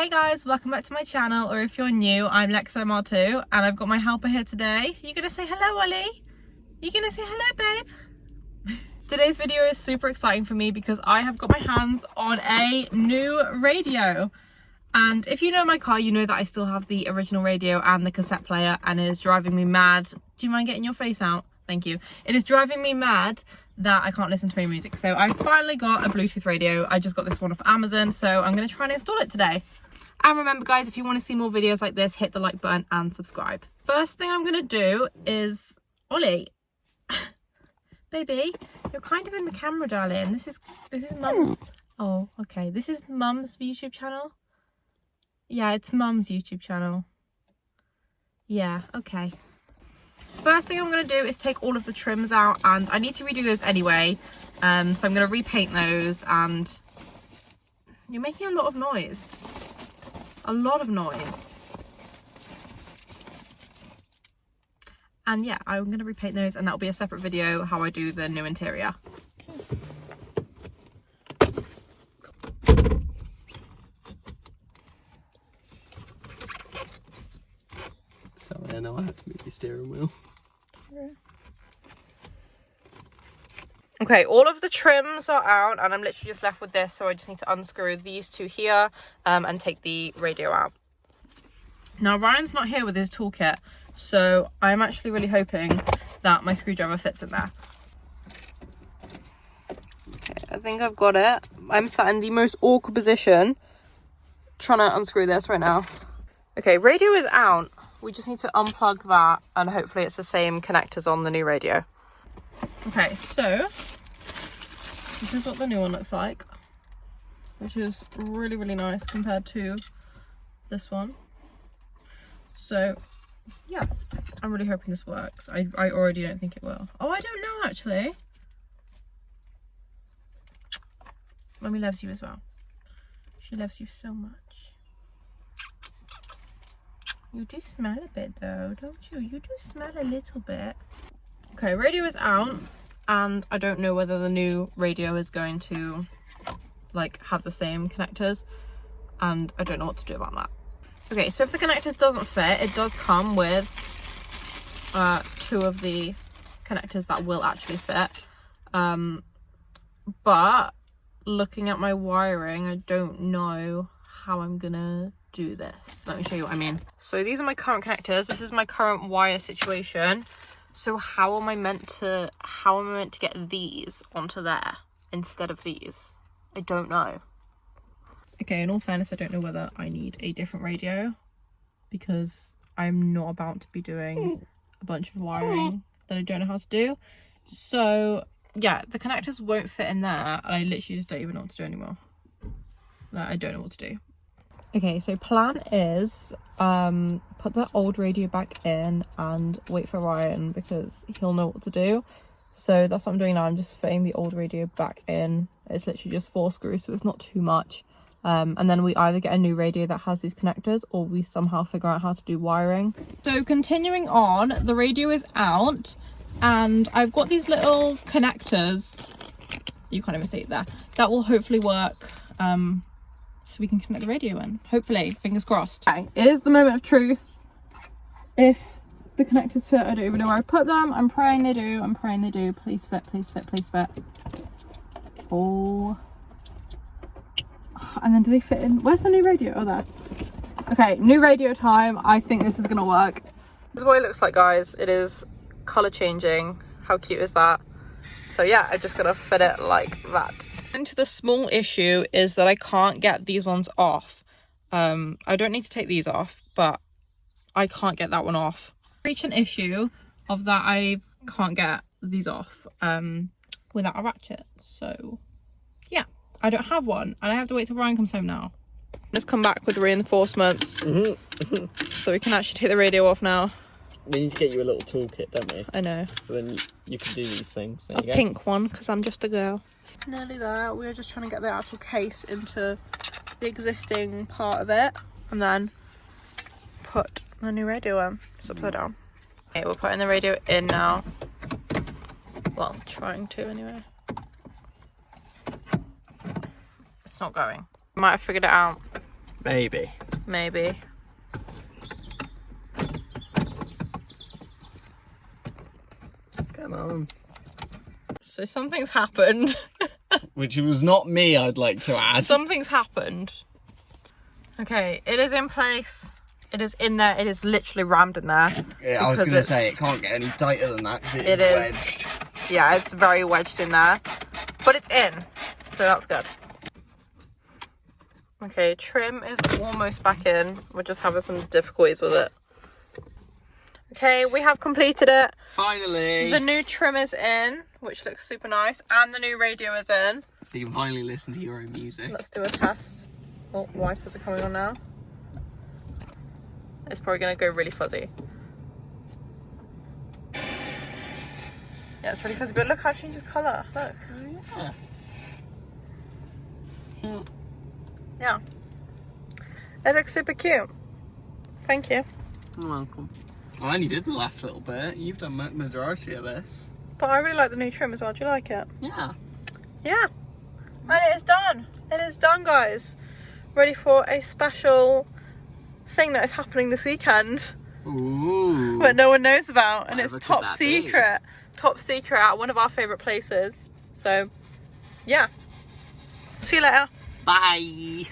Hey guys, welcome back to my channel, or if you're new, I'm Toyota MR2 and I've got my helper here today. You gonna say hello, Ollie? You gonna say hello, babe? Today's video is super exciting for me because I have got my hands on a new radio. And if you know my car, you know that I still have the original radio and the cassette player, and it is driving me mad. Do you mind getting your face out? Thank you. It is driving me mad that I can't listen to my music. So I finally got a Bluetooth radio. I just got this one off Amazon, so I'm gonna try and install it today. And remember guys, if you want to see more videos like this, hit the like button and subscribe. First thing I'm gonna do is, Ollie, baby, you're kind of in the camera, darling. This is mum's. Oh, okay. This is mum's YouTube channel. Yeah, it's mum's YouTube channel. Yeah, okay. First thing I'm gonna do is take all of the trims out, and I need to redo those anyway. So I'm gonna repaint those, and you're making a lot of noise. A lot of noise. And yeah, I'm going to repaint those, and that'll be a separate video how I do the new interior. Sorry, I know I had to move your steering wheel. Okay, all of the trims are out and I'm literally just left with this, so I just need to unscrew these two here and take the radio out. Now Ryan's not here with his toolkit, so I'm actually really hoping that my screwdriver fits in there. Okay, I think I've got it. I'm sat in the most awkward position trying to unscrew this right now. Okay, radio is out. We just need to unplug that, and hopefully it's the same connectors on the new radio. Okay, so this is what the new one looks like, which is really, really nice compared to this one. So yeah, I'm really hoping this works. I already don't think it will. Oh, I don't know actually. Mummy loves you as well. She loves you so much. You do smell a bit though, don't you? You do smell a little bit. Okay, radio is out, and I don't know whether the new radio is going to like have the same connectors, and I don't know what to do about that. Okay, so if the connectors doesn't fit, it does come with two of the connectors that will actually fit, but looking at my wiring, I don't know how I'm gonna do this. Let me show you what I mean. So these are my current connectors. This is my current wire situation. So how am I meant to get these onto there instead of these? I don't know. Okay, in all fairness, I don't know whether I need a different radio, because I'm not about to be doing a bunch of wiring that I don't know how to do. So yeah, the connectors won't fit in there, and I literally just don't even know what to do anymore. Like, I don't know what to do. Okay, so plan is put the old radio back in and wait for Ryan, because he'll know what to do. So that's what I'm doing now. I'm just fitting the old radio back in. It's literally just 4 screws, so it's not too much. And then we either get a new radio that has these connectors, or we somehow figure out how to do wiring. So continuing on, the radio is out, and I've got these little connectors, you can't even see it there, that will hopefully work. So we can connect the radio in, hopefully, fingers crossed. Okay, it is the moment of truth. If the connectors fit, I don't even know where I put them. I'm praying they do, I'm praying they do. Please fit, please fit, please fit. Oh. And then do they fit in? Where's the new radio? Oh, there. Okay, new radio time. I think this is gonna work. This is what it looks like, guys. It is color changing. How cute is that? So yeah, I just gotta fit it like that. And the small issue is that I can't get these ones off. I don't need to take these off, but I can't get that one off. Reach an issue of that I can't get these off without a ratchet. So yeah, I don't have one, and I have to wait till Ryan comes home now. Let's come back with reinforcements so we can actually take the radio off now. We need to get you a little toolkit, don't we? I know. So then you can do these things. There A you go. pink one, because I'm just a girl. Nearly there. We're just trying to get the actual case into the existing part of it, and then put the new radio in. It's upside down. Okay, we're putting the radio in now. Well, trying to anyway. It's not going. Might have figured it out. Maybe. Maybe. Come on. So something's happened. Which was not me, I'd like to add. Something's happened. Okay, it is in place. It is in there. It is literally rammed in there. Yeah, I was going to say, it can't get any tighter than that. It is. Wedged. Yeah, it's very wedged in there. But it's in. So that's good. Okay, trim is almost back in. We're just having some difficulties with it. Okay, we have completed it. Finally. The new trim is in, which looks super nice. And the new radio is in. So you can finally listen to your own music. Let's do a test. Oh, wipers are coming on now. It's probably going to go really fuzzy. Yeah, it's really fuzzy, but look how it changes colour. Look. Oh, yeah. Yeah. It looks super cute. Thank you. You're welcome. I only did the last little bit. You've done the majority of this. But I really like the new trim as well. Do you like it? Yeah. Yeah. And it is done. It is done, guys. Ready for a special thing that is happening this weekend. Ooh. That no one knows about. And Whatever it's top secret. Top secret at one of our favourite places. So, yeah. See you later. Bye.